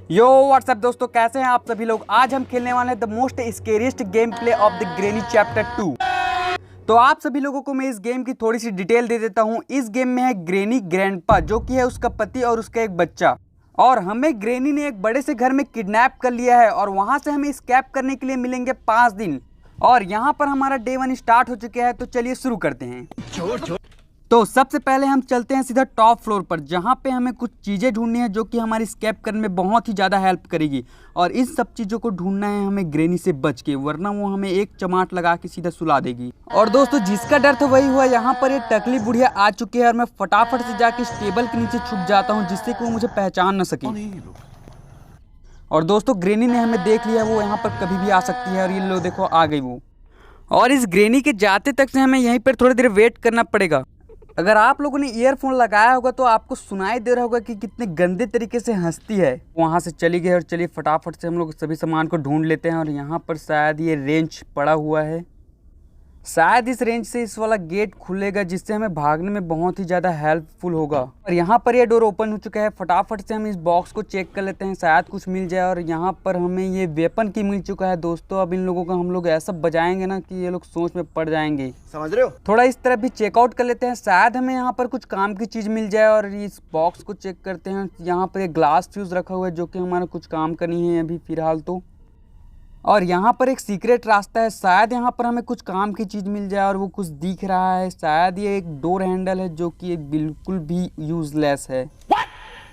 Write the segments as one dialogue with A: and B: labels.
A: यो WhatsApp दोस्तों, कैसे हैं आप सभी लोग। आज हम खेलने वाले हैं the most scariest game play of the granny chapter 2। तो आप सभी लोगों को मैं इस गेम की थोड़ी सी डिटेल दे देता हूं। इस गेम में है ग्रेनी ग्रैंडपा, जो कि है उसका पति और उसका एक बच्चा, और हमें ग्रेनी ने एक बड़े से घर में किडनैप कर लिया है और वहां से हमें स्कैप करने के लिए मिलेंगे 5 दिन। और यहाँ पर हमारा डे 1 स्टार्ट हो चुका है, तो चलिए शुरू करते हैं। तो सबसे पहले हम चलते हैं सीधा टॉप फ्लोर पर, जहाँ पे हमें कुछ चीज़ें ढूंढनी है जो कि हमारी स्केप करने में बहुत ही ज़्यादा हेल्प करेगी। और इन सब चीज़ों को ढूंढना है हमें ग्रेनी से बच के, वरना वो हमें एक चमाट लगा के सीधा सुला देगी। और दोस्तों, जिसका डर था वही हुआ। यहाँ पर एक टकली बुढ़िया आ चुकी है और मैं फटाफट से जाके इस टेबल के नीचे छुप जाता हूँ, जिससे कि वो मुझे पहचान न सके। और दोस्तों, ग्रेनी ने हमें देख लिया, वो यहाँ पर कभी भी आ सकती है। और ये लो देखो, आ गई वो। और इस ग्रेनी के जाते तक से हमें यहीं पर थोड़ी देर वेट करना पड़ेगा। अगर आप लोगों ने ईयरफोन लगाया होगा तो आपको सुनाई दे रहा होगा कि कितने गंदे तरीके से हंसती है। वहाँ से चली गई और चलिए फटाफट से हम लोग सभी सामान को ढूंढ लेते हैं। और यहाँ पर शायद ये रेंच पड़ा हुआ है, शायद इस रेंज से इस वाला गेट खुलेगा, जिससे हमें भागने में बहुत ही ज़्यादा हेल्पफुल होगा। और यहाँ पर ये डोर ओपन हो चुका है। फटाफट से हम इस बॉक्स को चेक कर लेते हैं, शायद कुछ मिल जाए। और यहाँ पर हमें ये वेपन की मिल चुका है दोस्तों। अब इन लोगों का हम लोग ऐसा बजाएंगे ना कि ये लोग सोच में पड़ जाएंगे, समझ रहे हो। थोड़ा इस तरफ भी चेकआउट कर लेते हैं, शायद हमें यहाँ पर कुछ काम की चीज़ मिल जाए। और इस बॉक्स को चेक करते हैं। यहाँ पर एक ग्लास फ्यूज़ रखा हुआ है, जो कि हमारा कुछ काम का नहीं है अभी फ़िलहाल तो। और यहाँ पर एक सीक्रेट रास्ता है, शायद यहाँ पर हमें कुछ काम की चीज़ मिल जाए। और वो कुछ दिख रहा है, शायद ये एक डोर हैंडल है, जो कि बिल्कुल भी यूजलेस है।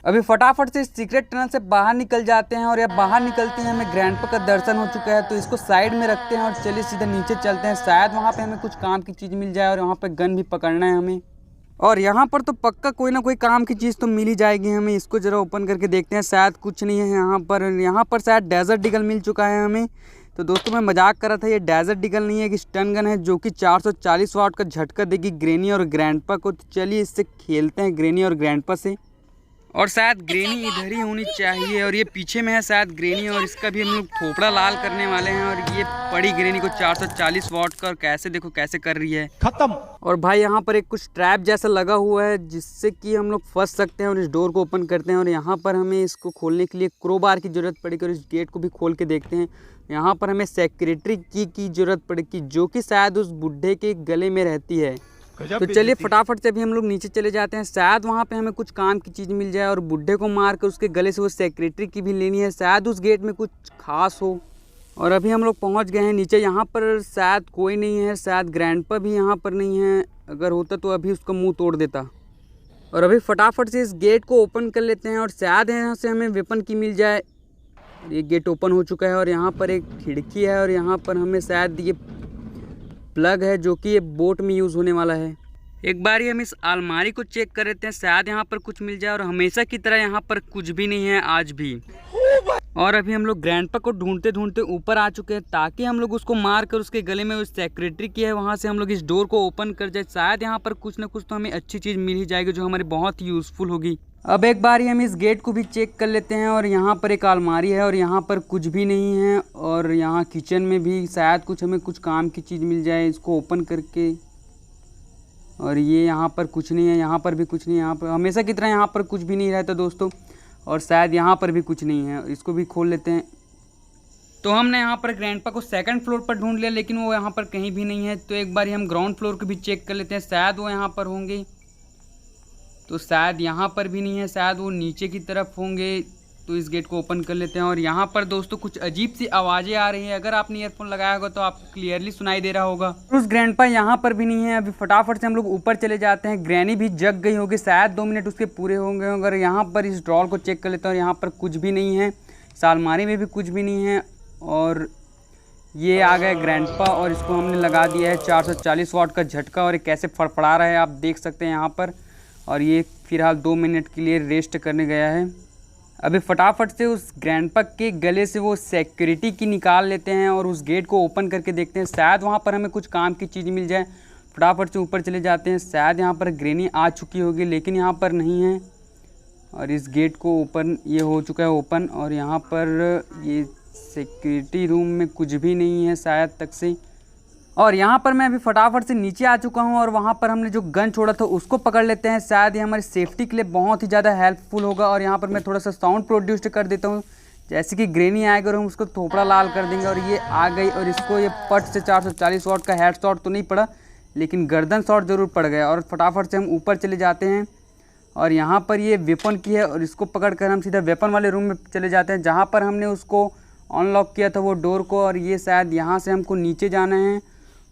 A: अभी फटाफट से इस सीक्रेट टनल से बाहर निकल जाते हैं। और यह बाहर निकलते हैं, हमें ग्रैंडपा का दर्शन हो चुका है, तो इसको साइड में रखते हैं और चलिए सीधा नीचे चलते हैं। शायद वहाँ पे हमें कुछ काम की चीज़ मिल जाए। और वहाँ पे गन भी पकड़ना है हमें। और यहाँ पर तो पक्का कोई ना कोई काम की चीज़ तो मिल ही जाएगी हमें। इसको ज़रा ओपन करके देखते हैं, शायद कुछ नहीं है यहाँ पर। यहाँ पर शायद डेजर्ट डीगल मिल चुका है हमें। तो दोस्तों, मैं मजाक कर रहा था, ये डेजर्ट डीगल नहीं है, कि स्टन गन है, जो कि 440 वाट का झटका देगी ग्रेनी और ग्रैंडपा को। तो चलिए इससे खेलते हैं, ग्रेनी और ग्रैंडपा से। और शायद ग्रेनी इधर ही होनी चाहिए, और ये पीछे में है शायद ग्रेनी। और इसका भी हम लोग थोपड़ा लाल करने वाले हैं। और ये पड़ी ग्रेनी को 440 वाट का, और कैसे देखो कैसे कर रही है, खत्म। और भाई यहाँ पर एक कुछ ट्रैप जैसा लगा हुआ है, जिससे कि हम लोग फंस सकते हैं। और इस डोर को ओपन करते हैं। और यहाँ पर हमें इसको खोलने के लिए क्रोबार की ज़रूरत पड़ेगी। और इस गेट को भी खोल के देखते हैं। यहाँ पर हमें सेक्रेटरी की ज़रूरत पड़ेगी, जो कि शायद उस बुढ़े के गले में रहती है। तो चलिए फटाफट से अभी हम लोग नीचे चले जाते हैं, शायद वहाँ पे हमें कुछ काम की चीज़ मिल जाए। और बुढ़े को मार कर उसके गले से वो सेक्रेटरी की भी लेनी है, शायद उस गेट में कुछ खास हो। और अभी हम लोग पहुँच गए हैं नीचे। यहाँ पर शायद कोई नहीं है, शायद ग्रैंडपा भी यहाँ पर नहीं है। अगर होता तो अभी उसका मुँह तोड़ देता। और अभी फटाफट से इस गेट को ओपन कर लेते हैं, और शायद यहाँ से हमें वेपन की मिल जाए। ये गेट ओपन हो चुका है, और यहाँ पर एक खिड़की है। और यहाँ पर हमें शायद ये प्लग है, जो कि ये बोट में यूज़ होने वाला है। एक बार ही हम इस अलमारी को चेक कर लेते हैं, शायद यहाँ पर कुछ मिल जाए। और हमेशा की तरह यहाँ पर कुछ भी नहीं है आज भी। और अभी हम लोग ग्रैंडपा को ढूंढते ढूंढते ऊपर आ चुके हैं, ताकि हम लोग उसको मार कर उसके गले में उस सेक्रेटरी की है, वहाँ से हम लोग इस डोर को ओपन कर जाए। शायद यहाँ पर कुछ ना कुछ तो हमें अच्छी चीज़ मिल ही जाएगी, जो हमारी बहुत ही यूज़फुल होगी। अब एक बार ही हम इस गेट को भी चेक कर लेते हैं। और यहाँ पर एक अलमारी है, और यहाँ पर कुछ भी नहीं है। और यहाँ किचन में भी शायद कुछ हमें कुछ काम की चीज़ मिल जाए, इसको ओपन करके। और ये यहाँ पर कुछ नहीं है, यहाँ पर भी कुछ नहीं है। यहाँ पर हमेशा की तरह यहाँ पर कुछ भी नहीं रहता दोस्तों। और शायद यहाँ पर भी कुछ नहीं है, इसको भी खोल लेते हैं। तो हमने यहाँ पर ग्रैंडपा को सेकंड फ्लोर पर ढूंढ लिया, लेकिन वो यहाँ पर कहीं भी नहीं है। तो एक बार हम ग्राउंड फ्लोर को भी चेक कर लेते हैं, शायद वो यहाँ पर होंगे। तो शायद यहाँ पर भी नहीं है, शायद वो नीचे की तरफ होंगे। तो इस गेट को ओपन कर लेते हैं। और यहाँ पर दोस्तों कुछ अजीब सी आवाज़ें आ रही है, अगर आपने ईयरफोन लगाया होगा तो आपको क्लियरली सुनाई दे रहा होगा। उस ग्रैंडपा यहाँ पर भी नहीं है। अभी फटाफट से हम लोग ऊपर चले जाते हैं। ग्रैनी भी जग गई होगी, शायद 2 मिनट उसके पूरे होंगे। अगर यहाँ पर इस ड्रॉर को चेक कर लेते हैं, और यहाँ पर कुछ भी नहीं है, अलमारी में भी कुछ भी नहीं है। और ये आ गए ग्रैंडपा, और इसको हमने लगा दिया है 440 वाट का झटका। और ये कैसे फड़फड़ा रहा है आप देख सकते हैं यहाँ पर। और ये फिलहाल 2 मिनट के लिए रेस्ट करने गया है। अभी फटाफट से उस ग्रैंडपा के गले से वो सिक्योरिटी की निकाल लेते हैं, और उस गेट को ओपन करके देखते हैं, शायद वहाँ पर हमें कुछ काम की चीज़ मिल जाए। फटाफट से ऊपर चले जाते हैं, शायद यहाँ पर ग्रेनी आ चुकी होगी, लेकिन यहाँ पर नहीं है। और इस गेट को ओपन, ये हो चुका है ओपन। और यहाँ पर ये सिक्योरिटी रूम में कुछ भी नहीं है शायद तक से। और यहाँ पर मैं अभी फटाफट से नीचे आ चुका हूँ, और वहाँ पर हमने जो गन छोड़ा था उसको पकड़ लेते हैं, शायद ये हमारी सेफ्टी के लिए बहुत ही ज़्यादा हेल्पफुल होगा। और यहाँ पर मैं थोड़ा सा साउंड प्रोड्यूस कर देता हूँ, जैसे कि ग्रेनी आएगा और हम उसको थोपड़ा लाल कर देंगे और ये आ गई और इसको ये पट से 440 वॉट का हेड शॉट तो नहीं पड़ा लेकिन गर्दन शॉट ज़रूर पड़ गया। और फटाफट से हम ऊपर चले जाते हैं और यहाँ पर ये वेपन की है और इसको पकड़कर हम सीधा वेपन वाले रूम में चले जाते हैं जहाँ पर हमने उसको अनलॉक किया था वो डोर को। और ये शायद यहाँ से हमको नीचे जाना है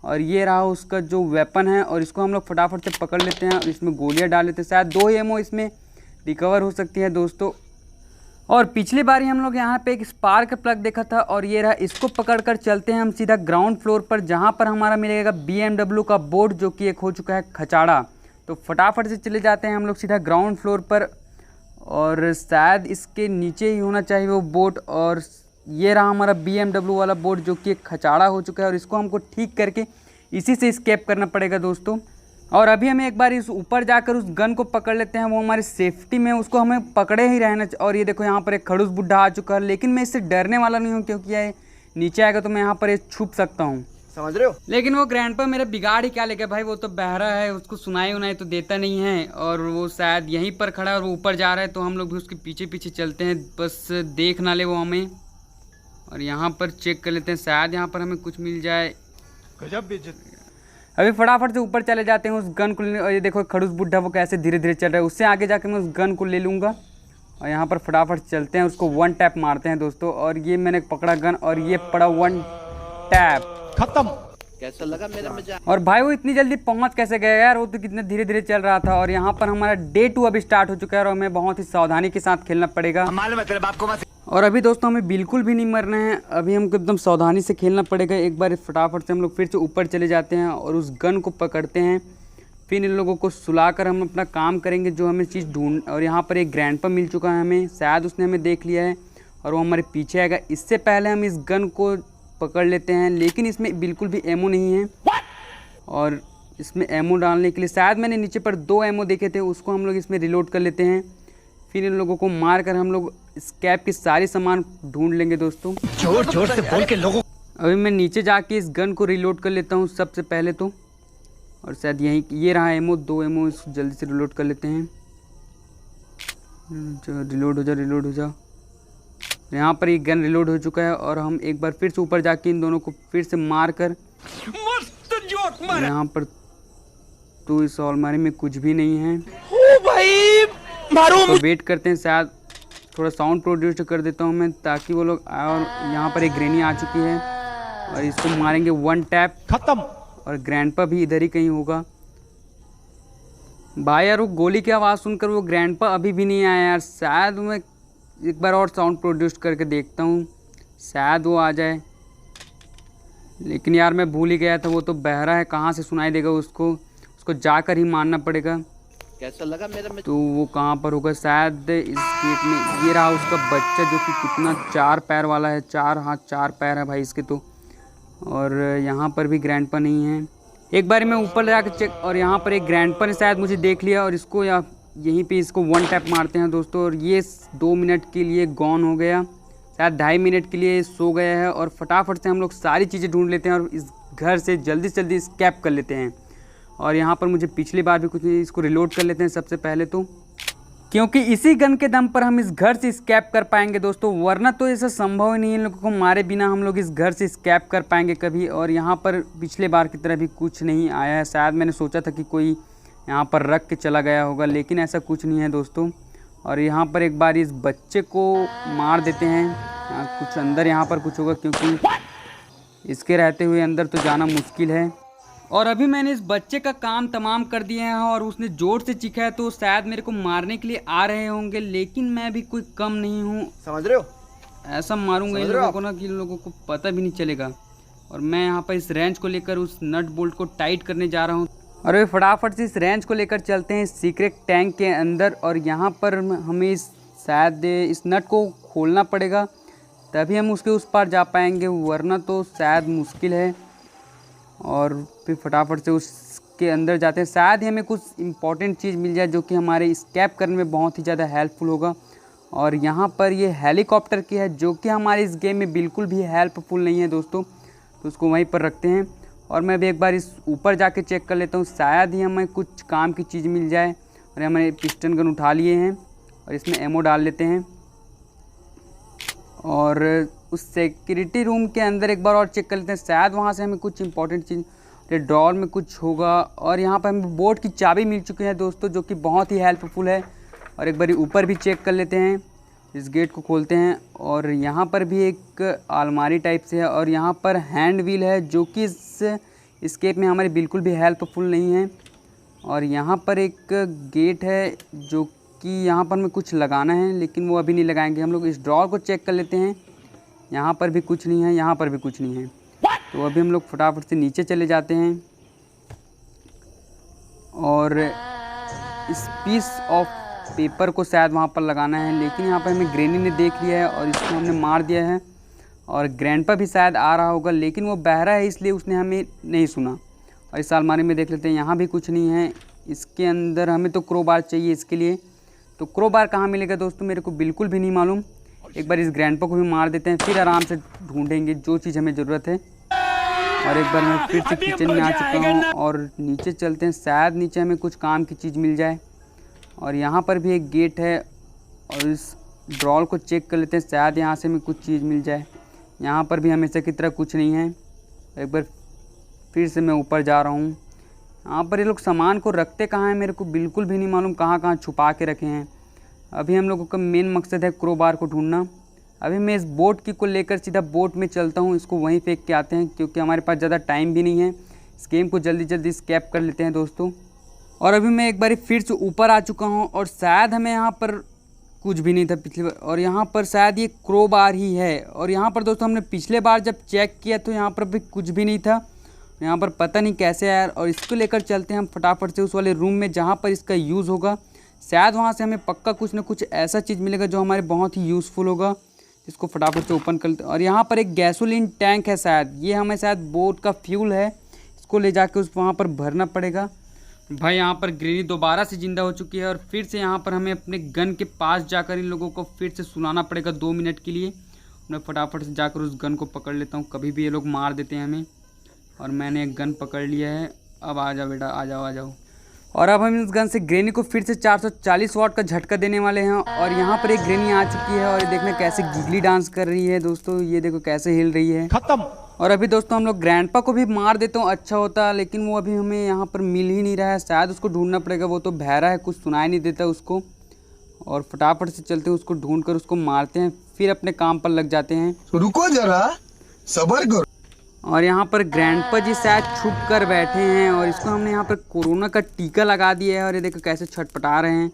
A: और ये रहा उसका जो वेपन है और इसको हम लोग फटाफट से पकड़ लेते हैं और इसमें गोलियाँ डाल लेते हैं। शायद 2 एमओ इसमें रिकवर हो सकती है दोस्तों। और पिछली बारी हम लोग यहाँ पे एक स्पार्क प्लग देखा था और ये रहा, इसको पकड़कर चलते हैं हम सीधा ग्राउंड फ्लोर पर जहाँ पर हमारा मिलेगा BMW का बोर्ड जो कि एक हो चुका है खचाड़ा। तो फटाफट से चले जाते हैं हम लोग सीधा ग्राउंड फ्लोर पर और शायद इसके नीचे ही होना चाहिए वो बोर्ड। और ये रहा हमारा BMW वाला बोर्ड जो कि एक खचाड़ा हो चुका है और इसको हमको ठीक करके इसी से स्केप करना पड़ेगा दोस्तों। और अभी हमें एक बार इस ऊपर जाकर उस गन को पकड़ लेते हैं, वो हमारी सेफ्टी में उसको हमें पकड़े ही रहना चाहिए। और ये देखो यहाँ पर एक खड़ूस बुढ़ा आ चुका है लेकिन मैं इससे डरने वाला नहीं हूँ क्योंकि ये नीचे आएगा तो मैं यहाँ पर छुप सकता हूँ,
B: समझ रहे हो।
A: लेकिन वो ग्रैंडपा मेरा बिगाड़ ही क्या लेगा भाई, वो तो बहरा है, उसको सुनाई उनाई तो देता नहीं है और वो शायद यहीं पर खड़ा है और वो ऊपर जा रहा है तो हम लोग भी उसके पीछे पीछे चलते हैं बस देख ना ले वो हमें। और यहाँ पर चेक कर लेते हैं शायद यहाँ पर हमें कुछ मिल जाए।
B: गजब बेइज्जत।
A: अभी फटाफट से ऊपर चले जाते हैं उस गन को लेने। और ये देखो खड़ूस बुढ़ा वो कैसे धीरे धीरे चल रहा है, उससे आगे जाकर मैं उस गन को ले लूँगा। और यहाँ पर फटाफट चलते हैं उसको 1 टैप मारते हैं दोस्तों। और ये मैंने पकड़ा गन और ये पड़ा 1 टैप,
B: खत्म। कैसा लगा मेरा मजाक।
A: और भाई वो इतनी जल्दी पहुंच कैसे गया यार, वो तो कितने धीरे धीरे चल रहा था। और यहाँ पर हमारा डे 2 अभी स्टार्ट हो चुका है और हमें बहुत ही सावधानी के साथ खेलना पड़ेगा। और अभी दोस्तों हमें बिल्कुल भी नहीं मरना है, अभी हमको एकदम सावधानी से खेलना पड़ेगा। एक बार फटाफट से हम लोग फिर से ऊपर चले जाते हैं और उस गन को पकड़ते हैं, फिर इन लोगों को सुलाकर हम अपना काम करेंगे जो हमें चीज़ ढूंढ। और यहाँ पर एक ग्रैंडपा मिल चुका है हमें, शायद उसने हमें देख लिया है और वो हमारे पीछे आएगा। इससे पहले हम इस गन को पकड़ लेते हैं लेकिन इसमें बिल्कुल भी एमो नहीं है। और इसमें एमो डालने के लिए शायद मैंने नीचे पर 2 एमो देखे थे, उसको हम लोग इसमें रिलोड कर लेते हैं। फिर इन लोगों को मार कर हम लोग स्कैप की सारी सामान ढूंढ लेंगे दोस्तों।
B: जोर जोर से बोल के लोगों।
A: अभी मैं नीचे जाके इस गन को रिलोड कर लेता हूँ सबसे पहले तो। और शायद यहीं ये रहा एमो, 2 एमो, इसको जल्दी से रिलोड कर लेते हैं। रिलोड हो जा। यहाँ पर एक गन रिलोड हो चुका है और हम एक बार फिर से ऊपर जाके इन दोनों को फिर से मार कर यहाँ पर तो इस अलमारी में कुछ भी नहीं है।
B: ओ भाई मारो।
A: तो वेट करते हैं, शायद थोड़ा साउंड प्रोड्यूस कर देता हूँ मैं ताकि वो लोग आए। और यहाँ पर एक ग्रेनी आ चुकी है और इसको मारेंगे 1 टैप,
B: खत्म।
A: और ग्रैंडपा भी इधर ही कहीं होगा। भाई यार वो गोली की आवाज़ सुनकर वो ग्रैंडपा अभी भी नहीं आया यार, शायद मैं एक बार और साउंड प्रोड्यूस करके देखता हूँ, शायद वो आ जाए। लेकिन यार मैं भूल ही गया था, वो तो बहरा है, कहाँ से सुनाई देगा उसको जाकर ही मारना पड़ेगा।
B: कैसा लगा मेरा
A: तो वो कहाँ पर होगा, शायद इस गेट में। ये रहा उसका बच्चा जो कि कितना 4 पैर वाला है, 4 हाथ 4 पैर है भाई इसके तो। और यहाँ पर भी ग्रैंडपा नहीं है। एक बार मैं ऊपर जाकर चेक, और यहाँ पर एक ग्रैंडपा ने शायद मुझे देख लिया और इसको यहीं पे इसको 1 टैप मारते हैं दोस्तों। और ये 2 मिनट के लिए गॉन हो गया, शायद 2.5 मिनट के लिए सो गया है। और फटाफट से हम लोग सारी चीज़ें ढूंढ लेते हैं और इस घर से जल्दी से जल्दी स्कैप कर लेते हैं। और यहाँ पर मुझे पिछली बार भी कुछ नहीं, इसको रिलोड कर लेते हैं सबसे पहले तो, क्योंकि इसी गन के दम पर हम इस घर से स्कैप कर पाएंगे दोस्तों, वरना तो ऐसा संभव ही नहीं है इन लोगों को मारे बिना हम लोग इस घर से स्कैप कर पाएंगे कभी। और यहाँ पर पिछले बार की तरह भी कुछ नहीं आया है, शायद मैंने सोचा था कि कोई यहाँ पर रख के चला गया होगा, लेकिन ऐसा कुछ नहीं है दोस्तों। और यहाँ पर एक बार इस बच्चे को मार देते हैं, कुछ अंदर यहाँ पर कुछ होगा क्योंकि इसके रहते हुए अंदर तो जाना मुश्किल है। और अभी मैंने इस बच्चे का काम तमाम कर दिया है और उसने जोर से चीखा है तो शायद मेरे को मारने के लिए आ रहे होंगे, लेकिन मैं भी कोई कम नहीं हूँ,
B: समझ रहे हो।
A: ऐसा मारूंगा इन लोगों को ना कि इन लोगों को पता भी नहीं चलेगा। और मैं यहाँ पर इस रेंच को लेकर उस नट बोल्ट को टाइट करने जा रहा हूँ। और वे फटाफट से इस रेंच को लेकर चलते हैं सीक्रेट टैंक के अंदर। और यहाँ पर हमें शायद इस नट को खोलना पड़ेगा तभी हम उसके उस पार जा पाएंगे, वरना तो शायद मुश्किल है। और फिर फटाफट से उसके अंदर जाते हैं, शायद ही हमें कुछ इम्पॉर्टेंट चीज़ मिल जाए जो कि हमारे स्कैप करने में बहुत ही ज़्यादा हेल्पफुल होगा। और यहाँ पर ये हेलीकॉप्टर की है जो कि हमारे इस गेम में बिल्कुल भी हेल्पफुल नहीं है दोस्तों, तो उसको वहीं पर रखते हैं। और मैं भी एक बार इस ऊपर जाके चेक कर लेता हूँ, शायद ही हमें कुछ काम की चीज़ मिल जाए। और हमने पिस्टन गन उठा लिए हैं और इसमें एमो डाल लेते हैं। और उस सिक्योरिटी रूम के अंदर एक बार और चेक कर लेते हैं, शायद वहाँ से हमें कुछ इंपॉर्टेंट चीज़, ड्रॉर में कुछ होगा। और यहाँ पर हमें बोट की चाबी मिल चुकी है दोस्तों, जो कि बहुत ही हेल्पफुल है। और एक बार ऊपर भी चेक कर लेते हैं, इस गेट को खोलते हैं। और यहाँ पर भी एक अलमारी टाइप से है, और यहाँ पर हैंड व्हील है जो कि इस एस्केप में हमारी बिल्कुल भी हेल्पफुल नहीं है। और यहाँ पर एक गेट है जो कि यहाँ पर हमें कुछ लगाना है, लेकिन वो अभी नहीं लगाएंगे। हम लोग इस ड्रॉर को चेक कर लेते हैं, यहाँ पर भी कुछ नहीं है, यहाँ पर भी कुछ नहीं है। तो अभी हम लोग फटाफट से नीचे चले जाते हैं और इस पीस ऑफ पेपर को शायद वहाँ पर लगाना है, लेकिन यहाँ पर हमें ग्रैनी ने देख लिया है और इसको हमने मार दिया है। और ग्रैंडपा भी शायद आ रहा होगा, लेकिन वो बहरा है इसलिए उसने हमें नहीं सुना। और इस अलमारी में देख लेते हैं, यहाँ भी कुछ नहीं है। इसके अंदर हमें तो क्रोबार चाहिए इसके लिए, तो क्रोबार कहाँ मिलेगा दोस्तों मेरे को बिल्कुल भी नहीं मालूम। एक बार इस ग्रैंडपा को भी मार देते हैं, फिर आराम से ढूंढेंगे जो चीज़ हमें ज़रूरत है। और एक बार मैं फिर से किचन में आ चुका हूँ और नीचे चलते हैं, शायद नीचे हमें कुछ काम की चीज़ मिल जाए। और यहाँ पर भी एक गेट है और इस ड्रॉर को चेक कर लेते हैं, शायद यहाँ से हमें कुछ चीज़ मिल जाए। यहाँ पर भी हमेशा की तरह कुछ नहीं है। एक बार फिर से मैं ऊपर जा रहा हूँ। यहाँ पर ये लोग सामान को रखते कहाँ हैं मेरे को बिल्कुल भी नहीं मालूम, कहाँ कहाँ छुपा के रखे हैं। अभी हम लोगों का मेन मकसद है क्रोबार को ढूंढना। अभी मैं इस बोट की को लेकर सीधा बोट में चलता हूँ, इसको वहीं फेंक के आते हैं क्योंकि हमारे पास ज़्यादा टाइम भी नहीं है। इस गेम को जल्दी जल्दी स्केप कर लेते हैं दोस्तों। और अभी मैं एक बार फिर से ऊपर आ चुका हूँ और शायद हमें यहाँ पर कुछ भी नहीं था पिछली बार, और यहाँ पर शायद ये क्रोबार ही है। और यहाँ पर दोस्तों हमने पिछले बार जब चेक किया तो यहाँ पर भी कुछ भी नहीं था, यहाँ पर पता नहीं कैसे आया। और इसको लेकर चलते हैं हम फटाफट से उस वाले रूम में जहाँ पर इसका यूज़ होगा। शायद वहाँ से हमें पक्का कुछ ना कुछ ऐसा चीज़ मिलेगा जो हमारे बहुत ही यूज़फुल होगा। इसको फटाफट से ओपन कर लेते हैं। और यहाँ पर एक गैसोलीन टैंक है, शायद ये हमें शायद बोट का फ्यूल है, इसको ले जाके उस वहाँ पर भरना पड़ेगा। भाई यहाँ पर ग्रैनी दोबारा से ज़िंदा हो चुकी है और फिर से यहाँ पर हमें अपने गन के पास जाकर इन लोगों को फिर से सुनाना पड़ेगा 2 मिनट के लिए। मैं फटाफट से जाकर उस गन को पकड़ लेता हूँ, कभी भी ये लोग मार देते हैं हमें। और मैंने एक गन पकड़ लिया है, अब आ जाओ बेटा, आ जाओ आ जाओ। और अब हम इस गन से ग्रैनी को फिर से 440 वाट का झटका देने वाले हैं। और यहाँ पर एक ग्रैनी आ चुकी है और ये देखना कैसे गिगली डांस कर रही है दोस्तों, ये देखो कैसे हिल रही है।
B: खत्म।
A: और अभी दोस्तों हम लोग ग्रैंडपा को भी मार देते हो अच्छा होता, लेकिन वो अभी हमें यहाँ पर मिल ही नहीं रहा है। शायद उसको ढूंढना पड़ेगा, वो तो बहरा है, कुछ सुनाई नहीं देता उसको। और फटाफट से चलते हैं, उसको ढूंढ कर उसको मारते हैं, फिर अपने काम पर लग जाते हैं।
C: रुको जरा, सबर करो।
A: और यहाँ पर ग्रैंडपा जी शायद छुप कर बैठे हैं और इसको हमने यहाँ पर कोरोना का टीका लगा दिया है और ये देखो कैसे छटपटा रहे हैं।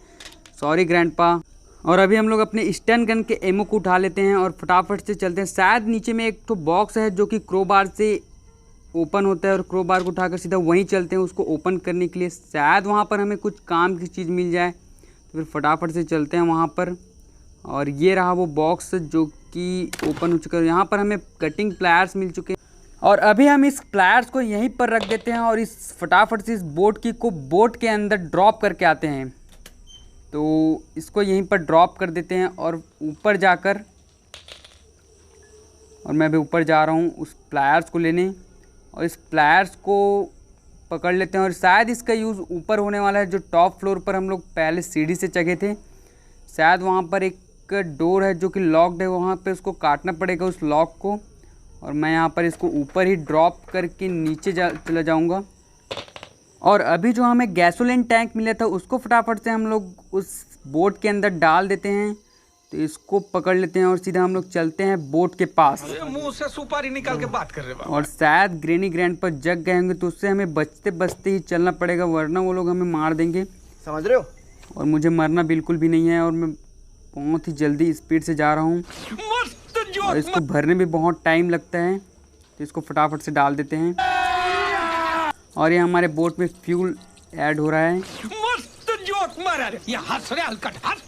A: Sorry grandpa. और अभी हम लोग अपने स्टन गन के एमओ को उठा लेते हैं और फटाफट से चलते हैं। शायद नीचे में एक तो बॉक्स है जो कि क्रोबार से ओपन होता है और क्रोबार को उठाकर सीधा वहीं चलते हैं उसको ओपन करने के लिए। शायद वहाँ पर हमें कुछ काम की चीज़ मिल जाए, तो फिर फटाफट से चलते हैं वहाँ पर। और ये रहा वो बॉक्स जो कि ओपन हो चुका है। यहाँ पर हमें कटिंग प्लायर्स मिल चुके हैं और अभी हम इस प्लायर्स को यहीं पर रख देते हैं और इस फटाफट से इस बोट की को बोट के अंदर ड्रॉप करके आते हैं। तो इसको यहीं पर ड्रॉप कर देते हैं और ऊपर जाकर, और मैं अभी ऊपर जा रहा हूँ उस प्लायर्स को लेने, और इस प्लायर्स को पकड़ लेते हैं। और शायद इसका यूज़ ऊपर होने वाला है, जो टॉप फ्लोर पर हम लोग पहले सीढ़ी से चढ़े थे। शायद वहाँ पर एक डोर है जो कि लॉक्ड है, वहाँ पे उसको काटना पड़ेगा उस लॉक को। और मैं यहाँ पर इसको ऊपर ही ड्रॉप करके नीचे चला जाऊँगा। और अभी जो हमें गैसोलीन टैंक मिला था उसको फटाफट से हम लोग उस बोट के अंदर डाल देते हैं। तो इसको पकड़ लेते हैं और सीधा हम लोग चलते हैं बोट के पास।
C: मुंह से सुपारी निकाल के बात कर रहे बाबा।
A: और शायद ग्रैनी ग्रैंडपा जग गए होंगे, तो उससे हमें बचते बचते ही चलना पड़ेगा, वरना वो लोग हमें मार देंगे।
B: समझ रहे हो?
A: और मुझे मरना बिल्कुल भी नहीं है और मैं बहुत ही जल्दी स्पीड से जा रहा हूँ और इसको भरने में बहुत टाइम लगता है। तो इसको फटाफट से डाल देते हैं और ये हमारे बोट में फ्यूल ऐड हो रहा है।
C: मस्त जोक मारा रे, ये हंस रहे हल्का हंस।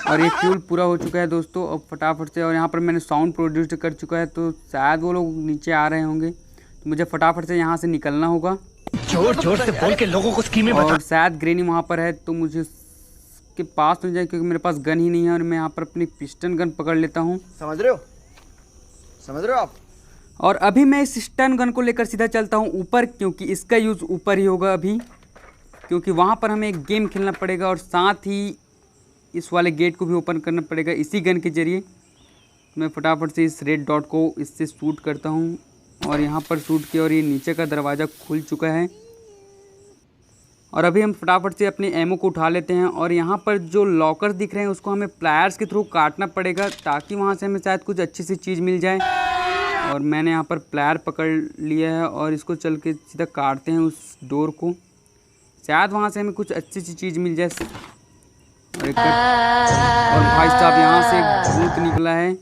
A: और ये फ्यूल पूरा हो चुका है दोस्तों अब फटाफट से। और यहाँ पर मैंने साउंड प्रोड्यूस कर चुका है, तो शायद वो लोग नीचे आ रहे होंगे, तो मुझे फटाफट से यहाँ से निकलना होगा।
B: जोर जोर से बोल के लोगों को स्कीमें बता।
A: और शायद ग्रैनी वहाँ पर है, तो मुझे उसके पास नहीं जाए क्योंकि मेरे पास गन ही नहीं है। और मैं यहाँ पर अपनी पिस्टन गन पकड़ लेता हूँ।
B: समझ रहे हो? समझ रहे हो आप?
A: और अभी मैं इस स्टन गन को लेकर सीधा चलता हूँ ऊपर, क्योंकि इसका यूज़ ऊपर ही होगा अभी, क्योंकि वहाँ पर हमें एक गेम खेलना पड़ेगा और साथ ही इस वाले गेट को भी ओपन करना पड़ेगा इसी गन के ज़रिए। मैं फटाफट से इस रेड डॉट को इससे शूट करता हूँ और यहाँ पर शूट किया और ये नीचे का दरवाज़ा खुल चुका है। और अभी हम फटाफट से अपने एमओ को उठा लेते हैं और यहाँ पर जो लॉकर्स दिख रहे हैं उसको हमें प्लायर्स के थ्रू काटना पड़ेगा ताकि वहाँ से हमें शायद कुछ अच्छी सी चीज़ मिल जाए। और मैंने यहाँ पर प्लायर पकड़ लिया है और इसको चल के सीधा काटते हैं उस डोर को, शायद वहाँ से हमें कुछ अच्छी सी चीज़ मिल जाए। और भाई साहब यहाँ से एक भूत निकला है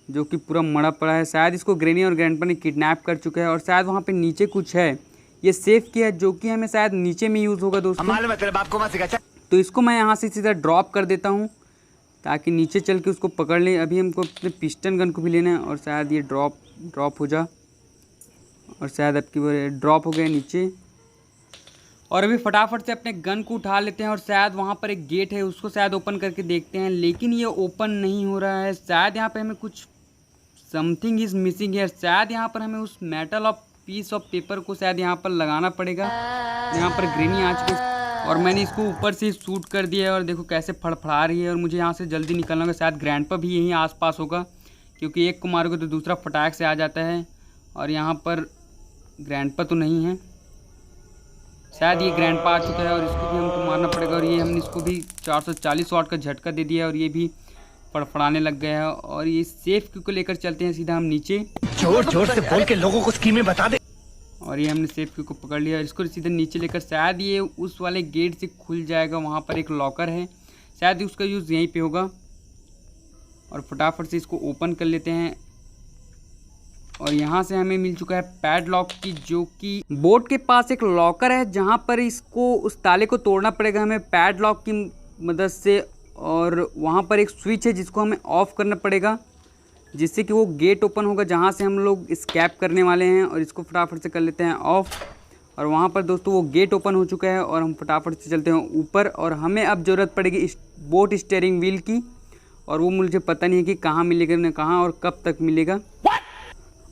A: जो कि पूरा मरा पड़ा है। शायद इसको ग्रैनी और ग्रैंडपा ने किडनैप कर चुका है और शायद वहाँ पे नीचे कुछ है, ये सेफ किया है जो कि हमें शायद नीचे में यूज़ होगा दोस्तों। तो इसको मैं यहाँ से सीधा ड्रॉप कर देता हूँ ताकि नीचे चल के उसको पकड़ लें। अभी हमको अपने पिस्टन गन को भी लेना है और शायद ये ड्रॉप हो जा, और शायद अब की ड्रॉप हो गया नीचे। और अभी फटाफट से अपने गन को उठा लेते हैं और शायद वहाँ पर एक गेट है उसको शायद ओपन करके देखते हैं, लेकिन ये ओपन नहीं हो रहा है। शायद यहाँ पे हमें कुछ समथिंग इज़ मिसिंग है। शायद यहाँ पर हमें उस metal of peace of paper को शायद यहाँ पर लगाना पड़ेगा। यहाँ पर ग्रेनी आ चुकी है और मैंने इसको ऊपर से शूट कर दिया है और देखो कैसे फड़फड़ा रही है। और मुझे यहाँ से जल्दी निकलना होगा। शायद ग्रैंडपा भी यहीं आसपास होगा क्योंकि एक को मारोगे तो दूसरा फटाक से आ जाता है। और यहाँ पर ग्रैंडपा तो नहीं है, शायद ये ग्रैंडपा आ चुका है और इसको भी हमको मारना पड़ेगा। और ये हमने इसको भी 440 वाट का झटका दे दिया और ये भी फड़फड़ाने लग गया है। और ये सेफ क्यू को लेकर चलते हैं सीधा हम नीचे।
B: जोर जोर से बोल के लोगों को स्कीमें बता दे।
A: और ये हमने सेफ क्यू को पकड़ लिया और इसको सीधा नीचे लेकर शायद ये उस वाले गेट से खुल जाएगा। वहाँ पर एक लॉकर है, शायद उसका यूज़ यहीं पे होगा। और फटाफट से इसको ओपन कर लेते हैं। और यहाँ से हमें मिल चुका है पैडलॉक की, जो कि बोर्ड के पास एक लॉकर है जहाँ पर इसको उस ताले को तोड़ना पड़ेगा हमें पैडलॉक की मदद से। और वहाँ पर एक स्विच है जिसको हमें ऑफ़ करना पड़ेगा जिससे कि वो गेट ओपन होगा जहाँ से हम लोग स्कैप करने वाले हैं। और इसको फटाफट से कर लेते हैं ऑफ़। और वहाँ पर दोस्तों वो गेट ओपन हो चुका है और हम फटाफट से चलते हैं ऊपर। और हमें अब ज़रूरत पड़ेगी बोट स्टीयरिंग व्हील की, और वो मुझे पता नहीं है कि कहाँ मिलेगा, न कहाँ और कब तक मिलेगा।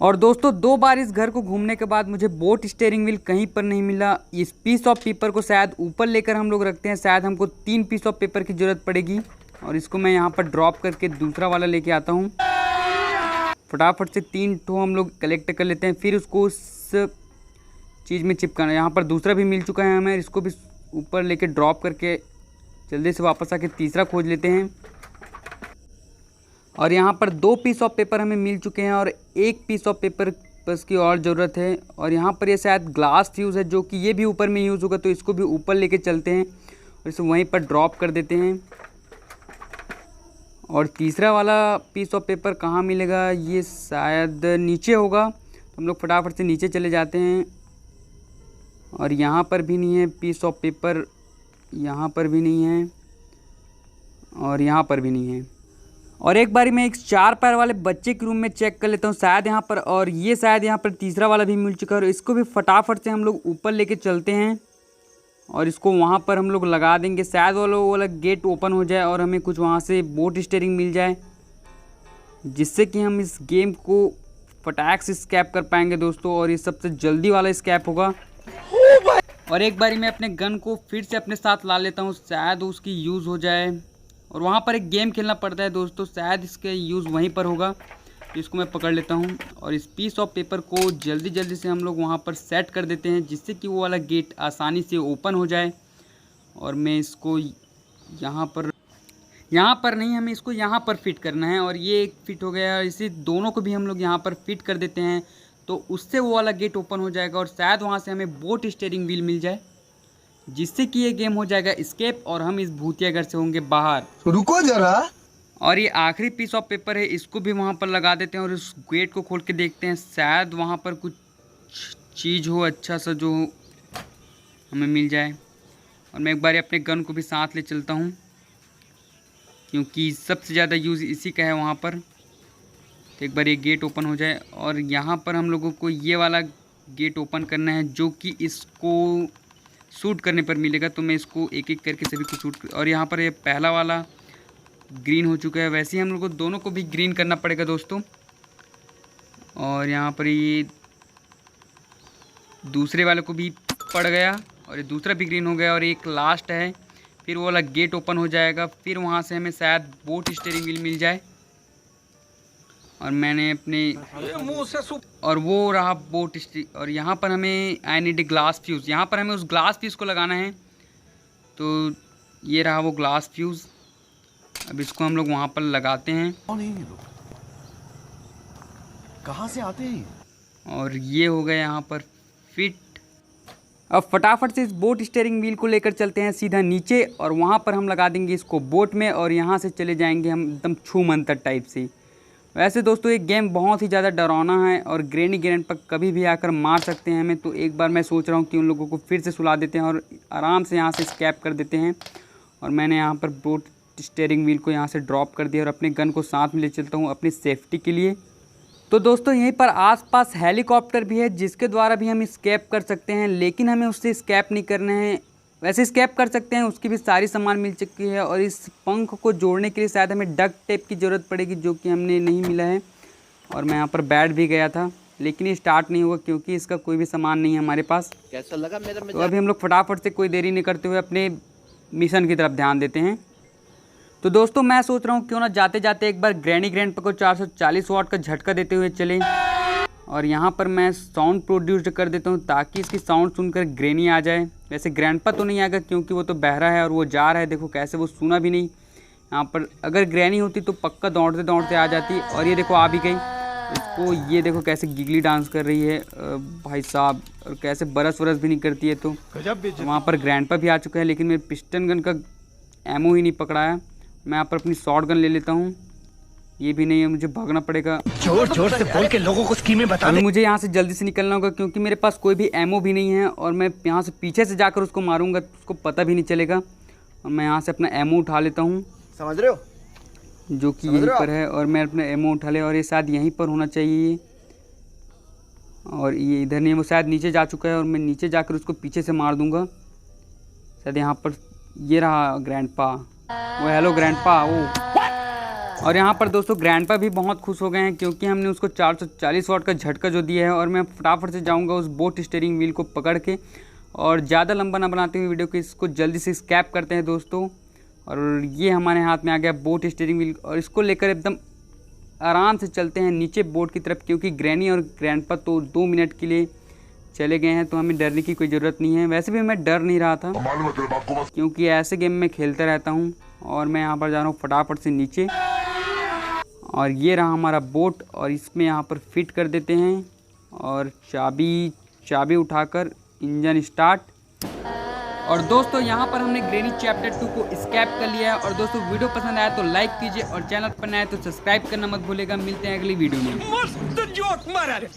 A: और दोस्तों 2 बार इस घर को घूमने के बाद मुझे बोट स्टीयरिंग व्हील कहीं पर नहीं मिला। इस पीस ऑफ पेपर को शायद ऊपर लेकर हम लोग रखते हैं, शायद हमको 3 पीस ऑफ पेपर की ज़रूरत पड़ेगी। और इसको मैं यहाँ पर ड्रॉप करके दूसरा वाला लेके आता हूँ। फटाफट से 3 ठो हम लोग कलेक्ट कर लेते हैं, फिर उसको उस चीज़ में चिपकाना। यहाँ पर दूसरा भी मिल चुका है हमें, इसको भी ऊपर लेके ड्रॉप करके जल्दी से वापस आके तीसरा खोज लेते हैं। और यहाँ पर 2 पीस ऑफ पेपर हमें मिल चुके हैं और 1 पीस ऑफ पेपर बस की और ज़रूरत है। और यहाँ पर ये शायद ग्लास फ्यूज़ है जो कि ये भी ऊपर में यूज़ होगा, तो इसको भी ऊपर लेके चलते हैं और इसे वहीं पर ड्रॉप कर देते हैं। और तीसरा वाला पीस ऑफ पेपर कहाँ मिलेगा, ये शायद नीचे होगा। तो हम लोग फटाफट से नीचे चले जाते हैं। और यहाँ पर भी नहीं है पीस ऑफ पेपर, यहाँ पर भी नहीं है और यहाँ पर भी नहीं है। और एक बारी मैं एक 4 पैर वाले बच्चे के रूम में चेक कर लेता हूँ, शायद यहाँ पर, और ये शायद यहाँ पर तीसरा वाला भी मिल चुका है। और इसको भी फटाफट से हम लोग ऊपर लेके चलते हैं और इसको वहाँ पर हम लोग लगा देंगे। शायद वो वाला गेट ओपन हो जाए और हमें कुछ वहाँ से बोट स्टीयरिंग मिल जाए, जिससे कि हम इस गेम को फटाक से स्कैप कर पाएंगे दोस्तों। और ये सबसे जल्दी वाला स्कैप होगा। और एक बारी मैं अपने गन को फिर से अपने साथ ला लेता हूँ, शायद उसकी यूज़ हो जाए। और वहाँ पर एक गेम खेलना पड़ता है दोस्तों, शायद इसका यूज़ वहीं पर होगा। इसको मैं पकड़ लेता हूँ और इस पीस ऑफ पेपर को जल्दी से हम लोग वहाँ पर सेट कर देते हैं, जिससे कि वो वाला गेट आसानी से ओपन हो जाए। और मैं इसको यहाँ पर नहीं, हमें इसको यहाँ पर फिट करना है। और ये एक फिट हो गया, इसी दोनों को भी हम लोग यहाँ पर फिट कर देते हैं, तो उससे वो वाला गेट ओपन हो जाएगा और शायद वहाँ से हमें बोट स्टीयरिंग व्हील मिल जाए, जिससे कि ये गेम हो जाएगा स्केप और हम इस भूतिया घर से होंगे बाहर।
B: रुको जरा।
A: और ये आखिरी पीस ऑफ पेपर है, इसको भी वहाँ पर लगा देते हैं और इस गेट को खोल के देखते हैं, शायद वहाँ पर कुछ चीज़ हो अच्छा सा जो हमें मिल जाए। और मैं एक बार अपने गन को भी साथ ले चलता हूँ, क्योंकि सबसे ज़्यादा यूज़ इसी का है वहाँ पर। तो एक बार ये गेट ओपन हो जाए और यहाँ पर हम लोगों को ये वाला गेट ओपन करना है, जो कि इसको शूट करने पर मिलेगा। तो मैं इसको एक एक करके सभी को शूट, और यहाँ पर ये पहला वाला ग्रीन हो चुका है, वैसे ही हम लोग को दोनों को भी ग्रीन करना पड़ेगा दोस्तों। और यहाँ पर ये दूसरे वाले को भी पड़ गया और ये दूसरा भी ग्रीन हो गया। और एक लास्ट है, फिर वो वाला गेट ओपन हो जाएगा, फिर वहाँ से हमें शायद बोट स्टीयरिंग व्हील मिल जाए। और मैंने अपने
C: मुंह से सूप
A: और वो रहा बोट स्टिक। और यहाँ पर हमें आई नीड ग्लास फ्यूज़, यहाँ पर हमें उस ग्लास फ्यूज़ को लगाना है। तो ये रहा वो ग्लास फ्यूज़। अब इसको हम लोग वहाँ पर लगाते हैं।
B: कौन है ये लोग? कहाँ से आते हैं?
A: और ये हो गया यहाँ पर फिट। अब फटाफट से इस बोट स्टीयरिंग व्हील को लेकर चलते हैं सीधा नीचे और वहाँ पर हम लगा देंगे इसको बोट में और यहाँ से चले जाएंगे हम एकदम छू मंतर टाइप से। वैसे दोस्तों ये गेम बहुत ही ज़्यादा डरावना है और ग्रैनी ग्रैंडपा कभी भी आकर मार सकते हैं हमें। तो एक बार मैं सोच रहा हूँ कि उन लोगों को फिर से सुला देते हैं और आराम से यहाँ से स्कैप कर देते हैं। और मैंने यहाँ पर बोट स्टीयरिंग व्हील को यहाँ से ड्रॉप कर दिया और अपने गन को साथ में ले चलता हूँ अपनी सेफ्टी के लिए। तो दोस्तों यहीं पर आसपास हेलीकॉप्टर भी है जिसके द्वारा भी हम स्कैप कर सकते हैं, लेकिन हमें उससे स्कैप नहीं करना है। वैसे स्कैप कर सकते हैं, उसकी भी सारी सामान मिल चुकी है। और इस पंख को जोड़ने के लिए शायद हमें डक्ट टेप की ज़रूरत पड़ेगी जो कि हमने नहीं मिला है। और मैं यहाँ पर बैठ भी गया था लेकिन ये स्टार्ट नहीं हुआ क्योंकि इसका कोई भी सामान नहीं है हमारे पास।
B: कैसा लगा मेरा
A: तो अभी हम लोग फटाफट से कोई देरी नहीं करते हुए अपने मिशन की तरफ ध्यान देते हैं। तो दोस्तों मैं सोच रहा हूँ क्यों ना जाते जाते एक बार ग्रैनी ग्रैंडपा को 440 वाट का झटका देते हुए चले। और यहाँ पर मैं साउंड प्रोड्यूस कर देता हूँ ताकि इसकी साउंड सुनकर ग्रैनी आ जाए। वैसे ग्रैंडपा तो नहीं आएगा क्योंकि वो तो बहरा है और वो जा रहा है, देखो कैसे वो सुना भी नहीं। यहाँ पर अगर ग्रैनी होती तो पक्का दौड़ते दौड़ते आ जाती। और ये देखो आ भी गई। इसको ये देखो कैसे गिगली डांस कर रही है भाई साहब, और कैसे बरस वरस भी नहीं करती है। तो वहाँ पर ग्रैंडपा भी आ चुका है लेकिन मेरे पिस्टन गन का एमओ ही नहीं पकड़ाया। मैं यहाँ पर अपनी शॉर्ट गन ले लेता हूँ, ये भी नहीं है, मुझे भागना पड़ेगा।
B: जोर जोर से बोल के लोगों को स्कीमें बता दे।
A: मुझे यहाँ से जल्दी से निकलना होगा क्योंकि मेरे पास कोई भी एमओ भी नहीं है और मैं यहाँ से पीछे से जाकर उसको मारूंगा तो उसको पता भी नहीं चलेगा। और मैं यहाँ से अपना एमओ उठा लेता हूँ,
B: समझ रहे हो?
A: जो कि यहीं पर है। और मैं अपना एमओ उठा ले और ये शायद यहीं पर होना चाहिए। और ये इधर नहीं, वो शायद नीचे जा चुका है और मैं नीचे जाकर उसको पीछे से मार दूंगा शायद। यहाँ पर ये रहा ग्रैंडपा, वो हेलो ग्रैंडपा वो। और यहाँ पर दोस्तों ग्रैंडपा भी बहुत खुश हो गए हैं क्योंकि हमने उसको 440 वाट का झटका जो दिया है। और मैं फटाफट से जाऊँगा उस बोट स्टीयरिंग व्हील को पकड़ के। और ज़्यादा लंबा ना बनाते हुए वीडियो को इसको जल्दी से स्कैप करते हैं दोस्तों। और ये हमारे हाथ में आ गया बोट स्टीयरिंग व्हील और इसको लेकर एकदम आराम से चलते हैं नीचे बोट की तरफ क्योंकि ग्रैनी और ग्रैंडपा तो 2 मिनट के लिए चले गए हैं तो हमें डरने की कोई ज़रूरत नहीं है। वैसे भी मैं डर नहीं रहा था क्योंकि ऐसे गेम में खेलता रहता हूँ। और मैं यहाँ पर जा रहा हूँ फटाफट से नीचे। और ये रहा हमारा बोट और इसमें यहाँ पर फिट कर देते हैं और चाबी उठाकर इंजन स्टार्ट। और दोस्तों यहाँ पर हमने ग्रैनी चैप्टर 2 को स्कैप कर लिया है। और दोस्तों वीडियो पसंद आया तो लाइक कीजिए और चैनल पर नया है तो सब्सक्राइब करना मत भूलिएगा। मिलते हैं अगली वीडियो में।
C: मस्त जोक मारा रे।